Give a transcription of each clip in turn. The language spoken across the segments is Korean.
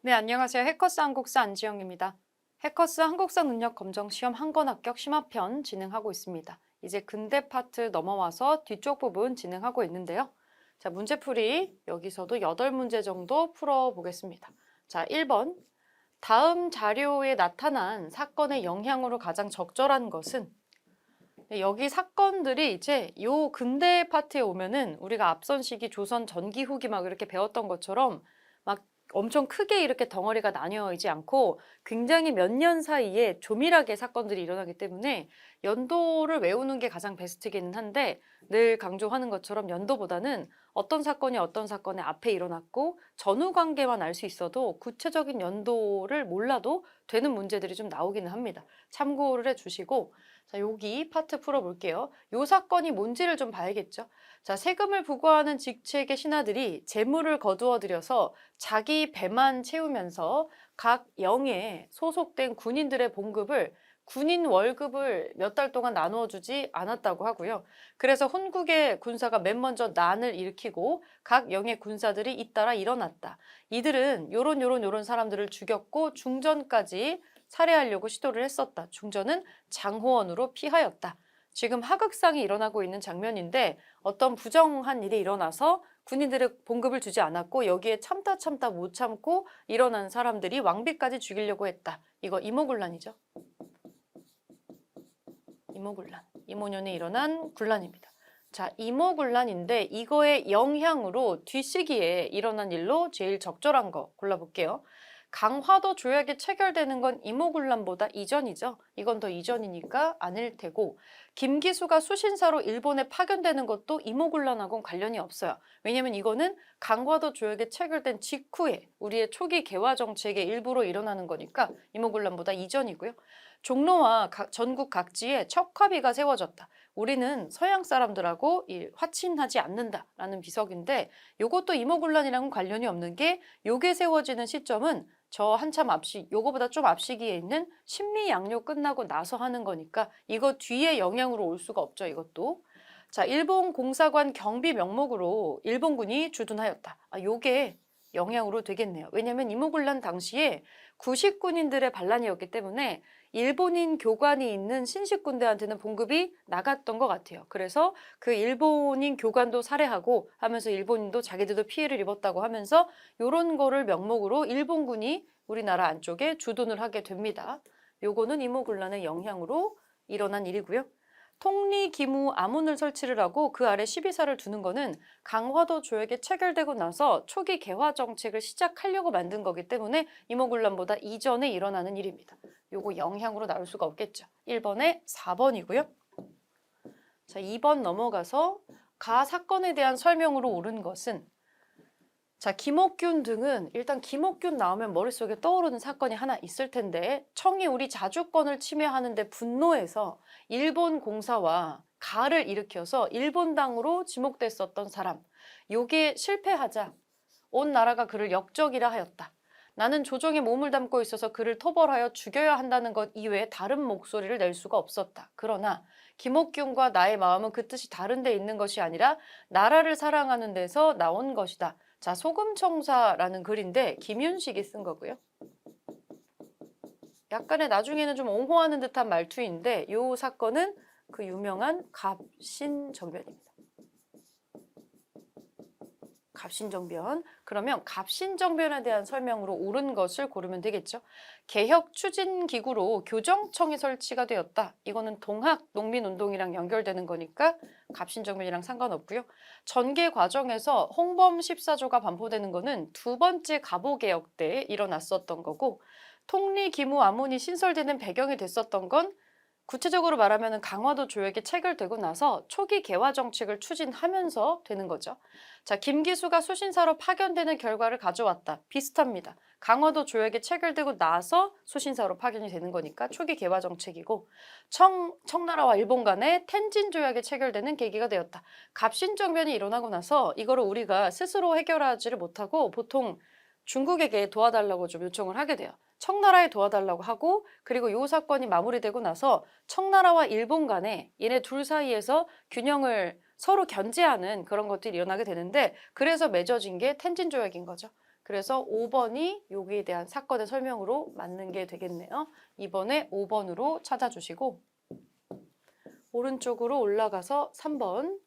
네, 안녕하세요. 해커스 한국사 안지영입니다. 해커스 한국사 능력 검정 시험 한 권 합격 심화편 진행하고 있습니다. 이제 근대 파트 넘어와서 뒤쪽 부분 진행하고 있는데요. 자, 문제풀이 여기서도 8문제 정도 풀어보겠습니다. 자, 1번. 다음 자료에 나타난 사건의 영향으로 가장 적절한 것은? 네, 여기 사건들이 이제 요 근대 파트에 오면은 우리가 앞선 시기 조선 전기 후기 막 이렇게 배웠던 것처럼 막 엄청 크게 이렇게 덩어리가 나뉘어있지 않고 굉장히 몇 년 사이에 조밀하게 사건들이 일어나기 때문에 연도를 외우는 게 가장 베스트기는 한데 늘 강조하는 것처럼 연도보다는 어떤 사건이 어떤 사건의 앞에 일어났고 전후 관계만 알 수 있어도 구체적인 연도를 몰라도 되는 문제들이 좀 나오기는 합니다. 참고를 해주시고 자, 여기 파트 풀어볼게요. 요 사건이 뭔지를 좀 봐야겠죠. 자, 세금을 부과하는 직책의 신하들이 재물을 거두어 들여서 자기 배만 채우면서 각 영에 소속된 군인들의 봉급을 군인 월급을 몇 달 동안 나누어 주지 않았다고 하고요. 그래서 훈국의 군사가 맨 먼저 난을 일으키고 각 영의 군사들이 잇따라 일어났다. 이들은 요런 사람들을 죽였고 중전까지 살해하려고 시도를 했었다. 중전은 장호원으로 피하였다. 지금 하극상이 일어나고 있는 장면인데 어떤 부정한 일이 일어나서 군인들의 봉급을 주지 않았고 여기에 참다 못 참고 일어난 사람들이 왕비까지 죽이려고 했다. 이거 이모군란이죠. 이모군란. 이모년에 일어난 군란입니다. 자, 이모군란인데 이거의 영향으로 뒷시기에 일어난 일로 제일 적절한 거 골라볼게요. 강화도 조약이 체결되는 건 이모군란보다 이전이죠. 이건 더 이전이니까 아닐 테고 김기수가 수신사로 일본에 파견되는 것도 이모군란하고는 관련이 없어요. 왜냐면 이거는 강화도 조약이 체결된 직후에 우리의 초기 개화 정책의 일부로 일어나는 거니까 이모군란보다 이전이고요. 종로와 전국 각지에 척화비가 세워졌다. 우리는 서양 사람들하고 화친하지 않는다라는 비석인데 이것도 이모군란이랑은 관련이 없는 게 요게 세워지는 시점은 저 한참 앞시, 요거보다 좀 앞시기에 있는 신미양요 끝나고 나서 하는 거니까 이거 뒤에 영향으로 올 수가 없죠, 이것도. 자, 일본 공사관 경비 명목으로 일본군이 주둔하였다. 요게 영향으로 되겠네요. 왜냐면 이모군란 당시에 구식군인들의 반란이었기 때문에 일본인 교관이 있는 신식군대한테는 봉급이 나갔던 것 같아요. 그래서 그 일본인 교관도 살해하고 하면서 일본인도 자기들도 피해를 입었다고 하면서 이런 거를 명목으로 일본군이 우리나라 안쪽에 주둔을 하게 됩니다. 요거는 이모군란의 영향으로 일어난 일이고요. 통리기무 아문을 설치를 하고 그 아래 12사를 두는 거는 강화도 조약이 체결되고 나서 초기 개화 정책을 시작하려고 만든 거기 때문에 이모군란보다 이전에 일어나는 일입니다. 요거 영향으로 나올 수가 없겠죠. 1번에 4번이고요. 자, 2번 넘어가서 가 사건에 대한 설명으로 옳은 것은 자, 김옥균 등은 일단 김옥균 나오면 머릿속에 떠오르는 사건이 하나 있을 텐데 청이 우리 자주권을 침해하는데 분노해서 일본 공사와 가를 일으켜서 일본당으로 지목됐었던 사람. 요게 실패하자 온 나라가 그를 역적이라 하였다. 나는 조정에 몸을 담고 있어서 그를 토벌하여 죽여야 한다는 것 이외에 다른 목소리를 낼 수가 없었다. 그러나 김옥균과 나의 마음은 그 뜻이 다른 데 있는 것이 아니라 나라를 사랑하는 데서 나온 것이다. 자, 소금청사라는 글인데 김윤식이 쓴 거고요. 약간의 나중에는 좀 옹호하는 듯한 말투인데 이 사건은 그 유명한 갑신정변입니다. 갑신정변. 그러면 갑신정변에 대한 설명으로 옳은 것을 고르면 되겠죠. 개혁 추진 기구로 교정청이 설치가 되었다. 이거는 동학 농민운동이랑 연결되는 거니까 갑신정변이랑 상관없고요. 전개 과정에서 홍범 14조가 반포되는 거는 두 번째 갑오개혁 때 일어났었던 거고 통리기무 아문이 신설되는 배경이 됐었던 건 구체적으로 말하면 강화도 조약이 체결되고 나서 초기 개화 정책을 추진하면서 되는 거죠. 자, 김기수가 수신사로 파견되는 결과를 가져왔다. 비슷합니다. 강화도 조약이 체결되고 나서 수신사로 파견이 되는 거니까 초기 개화 정책이고 청나라와 일본 간의 텐진 조약이 체결되는 계기가 되었다. 갑신정변이 일어나고 나서 이거를 우리가 스스로 해결하지를 못하고 보통 중국에게 도와달라고 좀 요청을 하게 돼요. 청나라에 도와달라고 하고 그리고 이 사건이 마무리되고 나서 청나라와 일본 간에 얘네 둘 사이에서 균형을 서로 견제하는 그런 것들이 일어나게 되는데 그래서 맺어진 게 텐진 조약인 거죠. 그래서 5번이 여기에 대한 사건의 설명으로 맞는 게 되겠네요. 이번에 5번으로 찾아주시고 오른쪽으로 올라가서 3번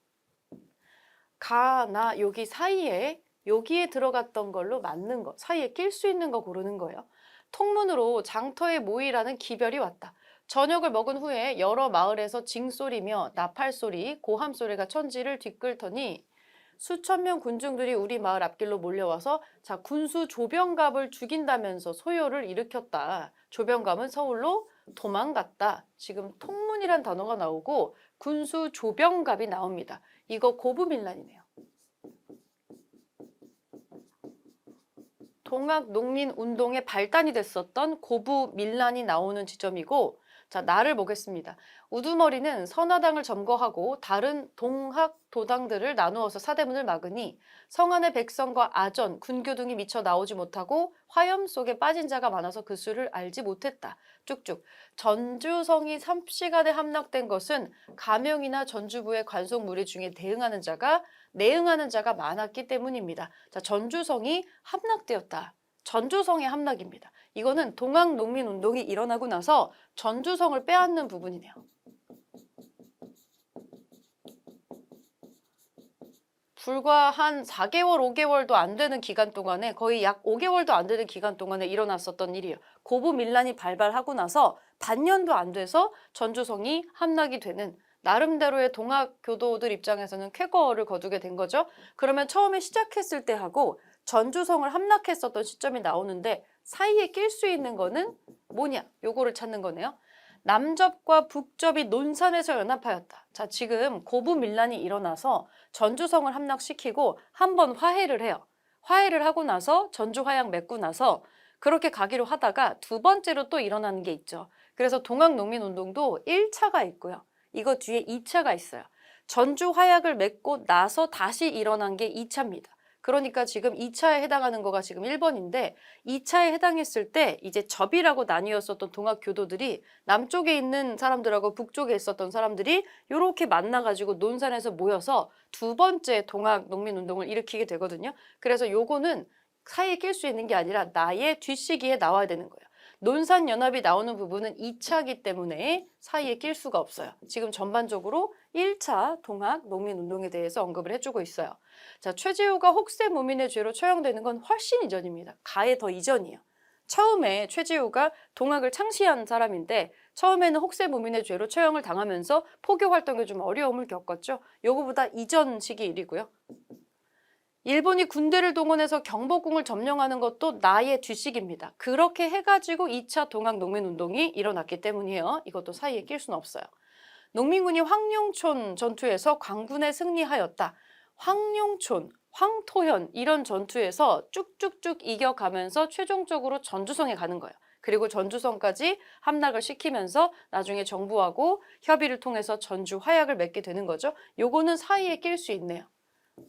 가나 여기 사이에 여기에 들어갔던 걸로 맞는 거 사이에 낄 수 있는 거 고르는 거예요. 통문으로 장터의 모이라는 기별이 왔다. 저녁을 먹은 후에 여러 마을에서 징소리며 나팔소리, 고함소리가 천지를 뒤끌더니 수천 명 군중들이 우리 마을 앞길로 몰려와서 자 군수 조병갑을 죽인다면서 소요를 일으켰다. 조병갑은 서울로 도망갔다. 지금 통문이란 단어가 나오고 군수 조병갑이 나옵니다. 이거 고부밀란이네요. 동학농민운동의 발단이 됐었던 고부밀란이 나오는 지점이고 자 나를 보겠습니다. 우두머리는 선화당을 점거하고 다른 동학도당들을 나누어서 사대문을 막으니 성안의 백성과 아전, 군교 등이 미처 나오지 못하고 화염 속에 빠진 자가 많아서 그 수를 알지 못했다. 쭉쭉. 전주성이 삽시간에 함락된 것은 가명이나 전주부의 관속 무리 중에 내응하는 자가 많았기 때문입니다. 자, 전주성이 함락되었다. 전주성의 함락입니다. 이거는 동학농민운동이 일어나고 나서 전주성을 빼앗는 부분이네요. 불과 한 4개월, 5개월도 안 되는 기간 동안에 거의 약 5개월도 안 되는 기간 동안에 일어났었던 일이에요. 고부밀란이 발발하고 나서 반년도 안 돼서 전주성이 함락이 되는 나름대로의 동학교도들 입장에서는 쾌거를 거두게 된 거죠. 그러면 처음에 시작했을 때 하고 전주성을 함락했었던 시점이 나오는데 사이에 낄 수 있는 거는 뭐냐? 요거를 찾는 거네요. 남접과 북접이 논산에서 연합하였다. 자, 지금 고부밀란이 일어나서 전주성을 함락시키고 한번 화해를 해요. 화해를 하고 나서 전주화약 맺고 나서 그렇게 가기로 하다가 두 번째로 또 일어나는 게 있죠. 그래서 동학농민운동도 1차가 있고요. 이거 뒤에 2차가 있어요. 전주화약을 맺고 나서 다시 일어난 게 2차입니다. 그러니까 지금 2차에 해당하는 거가 지금 1번인데 2차에 해당했을 때 이제 접이라고 나뉘었었던 동학교도들이 남쪽에 있는 사람들하고 북쪽에 있었던 사람들이 이렇게 만나가지고 논산에서 모여서 두 번째 동학농민운동을 일으키게 되거든요. 그래서 요거는 사이에 낄 수 있는 게 아니라 나의 뒷시기에 나와야 되는 거예요. 논산연합이 나오는 부분은 2차이기 때문에 사이에 낄 수가 없어요. 지금 전반적으로 1차 동학농민운동에 대해서 언급을 해주고 있어요. 자, 최지우가 혹세무민의 죄로 처형되는 건 훨씬 이전입니다. 가에 더 이전이에요. 처음에 최지우가 동학을 창시한 사람인데 처음에는 혹세무민의 죄로 처형을 당하면서 포교 활동에 좀 어려움을 겪었죠. 요거보다 이전 시기 일이고요. 일본이 군대를 동원해서 경복궁을 점령하는 것도 나의 뒤식입니다. 그렇게 해가지고 2차 동학농민운동이 일어났기 때문이에요. 이것도 사이에 낄 수는 없어요. 농민군이 황룡촌 전투에서 광군에 승리하였다. 황룡촌, 황토현 이런 전투에서 쭉쭉쭉 이겨가면서 최종적으로 전주성에 가는 거예요. 그리고 전주성까지 함락을 시키면서 나중에 정부하고 협의를 통해서 전주 화약을 맺게 되는 거죠. 요거는 사이에 낄 수 있네요.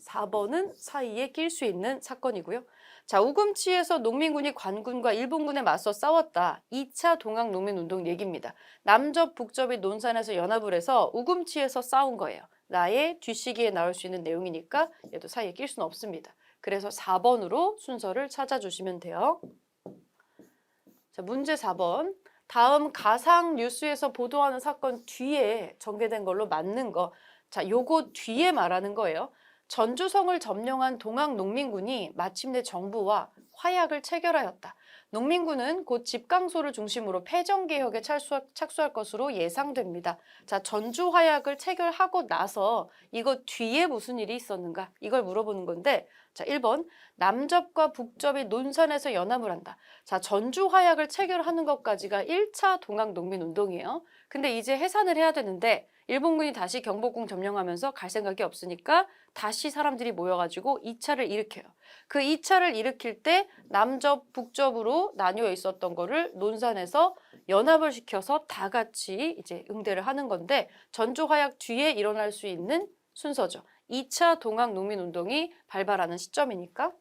4번은 사이에 낄 수 있는 사건이고요. 자, 우금치에서 농민군이 관군과 일본군에 맞서 싸웠다. 2차 동학농민운동 얘기입니다. 남접, 북접이 논산에서 연합을 해서 우금치에서 싸운 거예요. 나의 뒷시기에 나올 수 있는 내용이니까 얘도 사이에 낄 수는 없습니다. 그래서 4번으로 순서를 찾아주시면 돼요. 자, 문제 4번. 다음 가상 뉴스에서 보도하는 사건 뒤에 전개된 걸로 맞는 거. 자, 요거 뒤에 말하는 거예요. 전주성을 점령한 동학농민군이 마침내 정부와 화약을 체결하였다. 농민군은 곧 집강소를 중심으로 패정개혁에 착수할 것으로 예상됩니다. 자, 전주 화약을 체결하고 나서 이거 뒤에 무슨 일이 있었는가? 이걸 물어보는 건데 자, 1번 남접과 북접이 논산에서 연합을 한다. 자, 전주 화약을 체결하는 것까지가 1차 동학농민운동이에요. 근데 이제 해산을 해야 되는데 일본군이 다시 경복궁 점령하면서 갈 생각이 없으니까 다시 사람들이 모여가지고 2차를 일으켜요. 그 2차를 일으킬 때 남접, 북접으로 나뉘어 있었던 거를 논산에서 연합을 시켜서 다 같이 이제 응대를 하는 건데 전주화약 뒤에 일어날 수 있는 순서죠. 2차 동학농민운동이 발발하는 시점이니까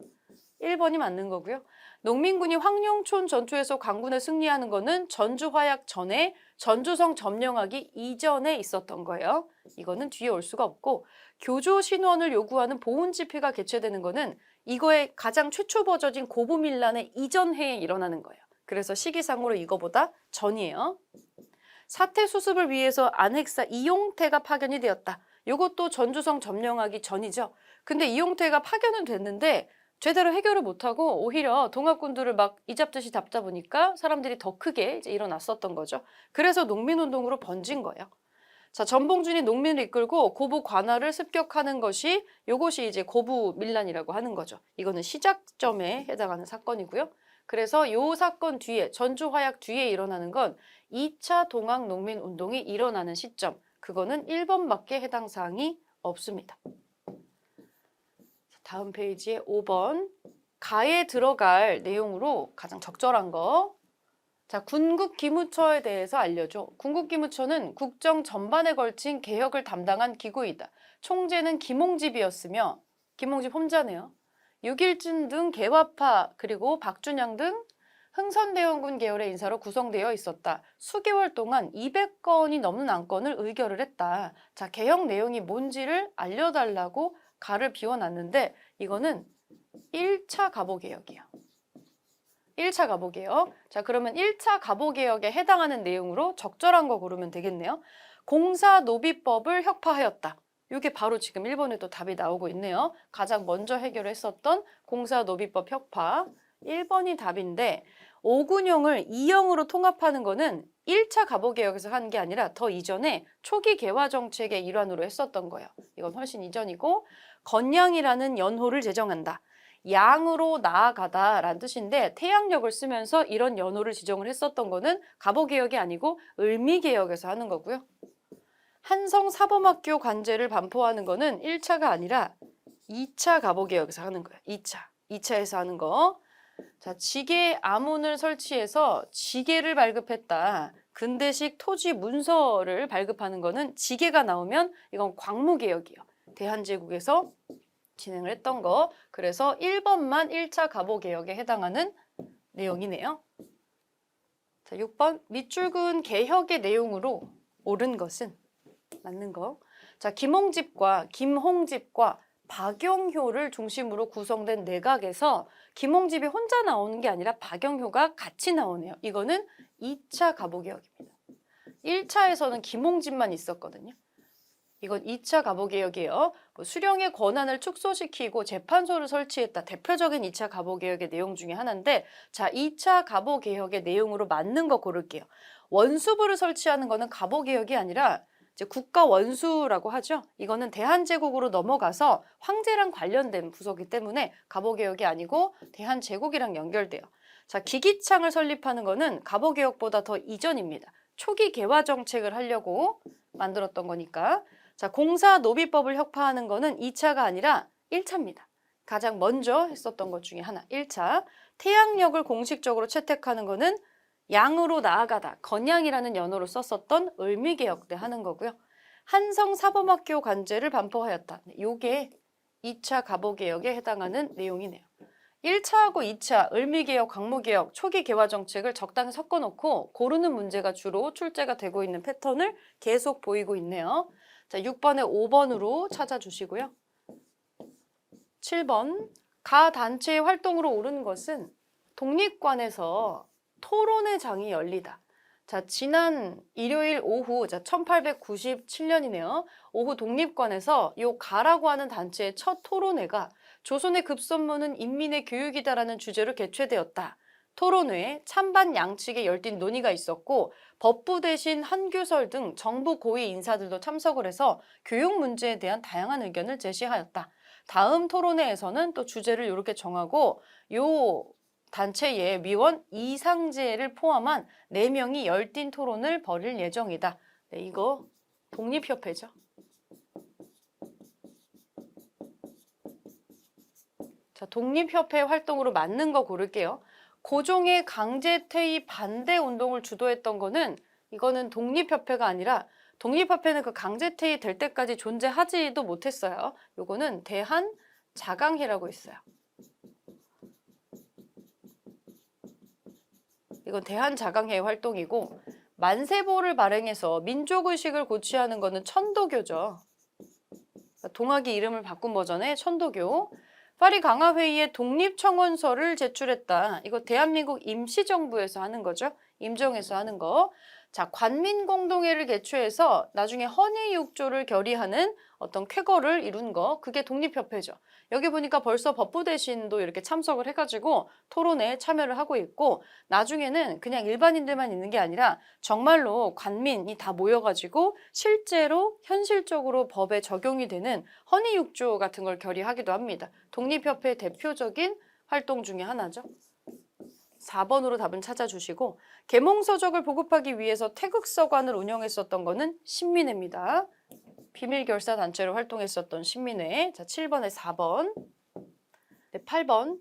1번이 맞는 거고요. 농민군이 황룡촌 전투에서 광군에 승리하는 거는 전주화약 전에 전주성 점령하기 이전에 있었던 거예요. 이거는 뒤에 올 수가 없고 교조 신원을 요구하는 보훈 집회가 개최되는 거는 이거의 가장 최초 버전인 고부밀란의 이전 해에 일어나는 거예요. 그래서 시기상으로 이거보다 전이에요. 사태 수습을 위해서 안핵사 이용태가 파견이 되었다. 이것도 전주성 점령하기 전이죠. 근데 이용태가 파견은 됐는데 제대로 해결을 못하고 오히려 동학군들을 막 이잡듯이 잡다 보니까 사람들이 더 크게 이제 일어났었던 거죠. 그래서 농민운동으로 번진 거예요. 자, 전봉준이 농민을 이끌고 고부 관할을 습격하는 것이 요것이 이제 고부 밀란이라고 하는 거죠. 이거는 시작점에 해당하는 사건이고요. 그래서 요 사건 뒤에 전주 화약 뒤에 일어나는 건 2차 동학 농민 운동이 일어나는 시점. 그거는 1번밖에 해당 사항이 없습니다. 다음 페이지에 5번. 가에 들어갈 내용으로 가장 적절한 거. 자, 군국기무처에 대해서 알려줘. 군국기무처는 국정 전반에 걸친 개혁을 담당한 기구이다. 총재는 김홍집이었으며, 김홍집 혼자네요. 육일준 등 개화파 그리고 박준양 등 흥선대원군 계열의 인사로 구성되어 있었다. 수개월 동안 200건이 넘는 안건을 의결을 했다. 자, 개혁 내용이 뭔지를 알려달라고 가를 비워놨는데 이거는 1차 가보개혁이에요. 1차 가보개혁. 자, 그러면 1차 가보개혁에 해당하는 내용으로 적절한 거 고르면 되겠네요. 공사노비법을 혁파하였다. 이게 바로 지금 1번에도 답이 나오고 있네요. 가장 먼저 해결했었던 공사노비법 혁파. 1번이 답인데 오군형을 2형으로 통합하는 거는 1차 가보개혁에서 한 게 아니라 더 이전에 초기 개화 정책의 일환으로 했었던 거예요. 이건 훨씬 이전이고 건양이라는 연호를 제정한다. 양으로 나아가다라는 뜻인데 태양력을 쓰면서 이런 연호를 지정을 했었던 거는 가보개혁이 아니고 을미개혁에서 하는 거고요. 한성사범학교 관제를 반포하는 거는 1차가 아니라 2차 가보개혁에서 하는 거예요. 2차에서 하는 거. 자, 지게 아문을 설치해서 지게를 발급했다. 근대식 토지 문서를 발급하는 거는 지게가 나오면 이건 광무개혁이에요. 대한제국에서 진행을 했던 거. 그래서 1번만 1차 가보개혁에 해당하는 내용이네요. 자, 6번 밑줄근 개혁의 내용으로 옳은 것은 맞는 거. 자, 김홍집과 박영효를 중심으로 구성된 내각에서 김홍집이 혼자 나오는 게 아니라 박영효가 같이 나오네요. 이거는 2차 가보개혁입니다. 1차에서는 김홍집만 있었거든요. 이건 2차 가보개혁이에요. 수령의 권한을 축소시키고 재판소를 설치했다. 대표적인 2차 가보개혁의 내용 중에 하나인데 자, 2차 가보개혁의 내용으로 맞는 거 고를게요. 원수부를 설치하는 거는 가보개혁이 아니라 이제 국가원수라고 하죠. 이거는 대한제국으로 넘어가서 황제랑 관련된 부서이기 때문에 가보개혁이 아니고 대한제국이랑 연결돼요. 자, 기기창을 설립하는 거는 가보개혁보다 더 이전입니다. 초기 개화 정책을 하려고 만들었던 거니까. 자, 공사노비법을 혁파하는 거는 2차가 아니라 1차입니다. 가장 먼저 했었던 것 중에 하나, 1차. 태양력을 공식적으로 채택하는 거는 양으로 나아가다, 건양이라는 연호로 썼었던 을미개혁 때 하는 거고요. 한성사범학교 관제를 반포하였다. 요게 2차 가보개혁에 해당하는 내용이네요. 1차하고 2차, 을미개혁, 광무개혁, 초기 개화 정책을 적당히 섞어놓고 고르는 문제가 주로 출제가 되고 있는 패턴을 계속 보이고 있네요. 자, 6번에 5번으로 찾아주시고요. 7번, 가 단체의 활동으로 옳은 것은 독립관에서 토론회 장이 열리다. 자, 지난 일요일 오후, 자, 1897년이네요. 오후 독립관에서 요 가라고 하는 단체의 첫 토론회가 조선의 급선무는 인민의 교육이다라는 주제로 개최되었다. 토론회에 찬반 양측의 열띤 논의가 있었고 법부 대신 한규설 등 정부 고위 인사들도 참석을 해서 교육 문제에 대한 다양한 의견을 제시하였다. 다음 토론회에서는 또 주제를 이렇게 정하고 요 단체의 위원 이상재를 포함한 4명이 열띤 토론을 벌일 예정이다. 네, 이거 독립협회죠. 자, 독립협회 활동으로 맞는 거 고를게요. 고종의 강제 퇴위 반대 운동을 주도했던 거는 이거는 독립협회가 아니라 독립협회는 그 강제 퇴위 될 때까지 존재하지도 못했어요. 요거는 대한자강회라고 있어요. 이건 대한자강회 활동이고 만세보를 발행해서 민족의식을 고취하는 거는 천도교죠. 동학이 이름을 바꾼 버전의 천도교. 파리 강화회의에 독립청원서를 제출했다. 이거 대한민국 임시정부에서 하는 거죠. 임정에서 하는 거. 자, 관민공동회를 개최해서 나중에 헌의육조를 결의하는 어떤 쾌거를 이룬 거, 그게 독립협회죠. 여기 보니까 벌써 법부 대신도 이렇게 참석을 해가지고 토론에 참여를 하고 있고, 나중에는 그냥 일반인들만 있는 게 아니라 정말로 관민이 다 모여가지고 실제로 현실적으로 법에 적용이 되는 헌의육조 같은 걸 결의하기도 합니다. 독립협회의 대표적인 활동 중에 하나죠. 4번으로 답은 찾아주시고, 계몽서적을 보급하기 위해서 태극서관을 운영했었던 거는 신민회입니다. 비밀결사단체로 활동했었던 신민회. 자, 7번에 4번. 네, 8번.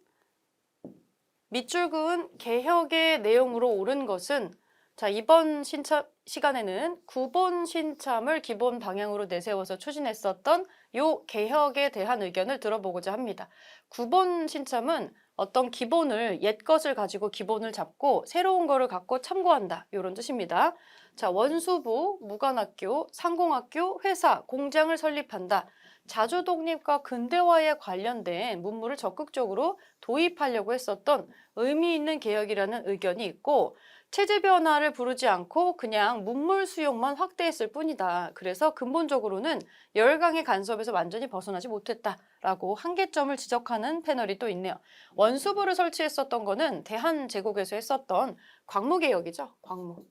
밑줄 그은 개혁의 내용으로 옳은 것은, 자, 이번 시간에는 9번 신참을 기본 방향으로 내세워서 추진했었던 요 개혁에 대한 의견을 들어보고자 합니다. 9번 신참은 어떤 기본을, 옛 것을 가지고 기본을 잡고 새로운 거를 갖고 참고한다, 이런 뜻입니다. 자, 원수부, 무관학교, 상공학교, 회사, 공장을 설립한다. 자주 독립과 근대화에 관련된 문물을 적극적으로 도입하려고 했었던 의미 있는 개혁이라는 의견이 있고, 체제 변화를 부르지 않고 그냥 문물 수용만 확대했을 뿐이다. 그래서 근본적으로는 열강의 간섭에서 완전히 벗어나지 못했다라고 한계점을 지적하는 패널이 또 있네요. 원수부를 설치했었던 거는 대한제국에서 했었던 광무개혁이죠. 광무.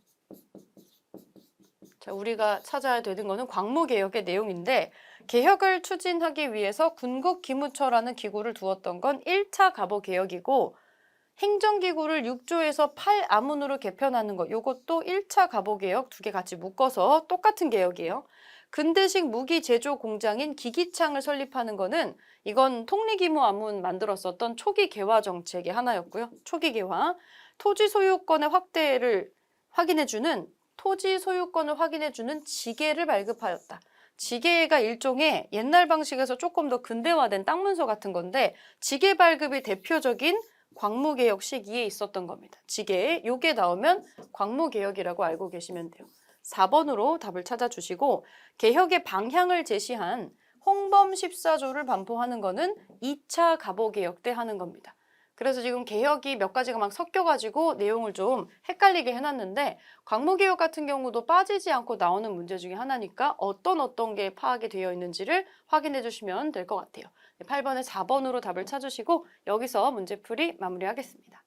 자, 우리가 찾아야 되는 거는 광무개혁의 내용인데, 개혁을 추진하기 위해서 군국기무처라는 기구를 두었던 건 1차 갑오개혁이고, 행정기구를 6조에서 8아문으로 개편하는 것, 요것도 1차 갑오개혁 두 개 같이 묶어서 똑같은 개혁이에요. 근대식 무기 제조 공장인 기기창을 설립하는 거는, 이건 통리기무아문 만들었었던 초기 개화 정책의 하나였고요. 초기 개화. 토지 소유권의 확대를 토지 소유권을 확인해주는 지계를 발급하였다. 지계가 일종의 옛날 방식에서 조금 더 근대화된 땅문서 같은 건데, 지계 발급이 대표적인 광무개혁 시기에 있었던 겁니다. 지계, 요게 나오면 광무개혁이라고 알고 계시면 돼요. 4번으로 답을 찾아주시고, 개혁의 방향을 제시한 홍범 14조를 반포하는 거는 2차 갑오개혁 때 하는 겁니다. 그래서 지금 개혁이 몇 가지가 막 섞여가지고 내용을 좀 헷갈리게 해놨는데, 광무개혁 같은 경우도 빠지지 않고 나오는 문제 중에 하나니까 어떤 게 파악이 되어 있는지를 확인해 주시면 될 것 같아요. 8번에 4번으로 답을 찾으시고 여기서 문제풀이 마무리하겠습니다.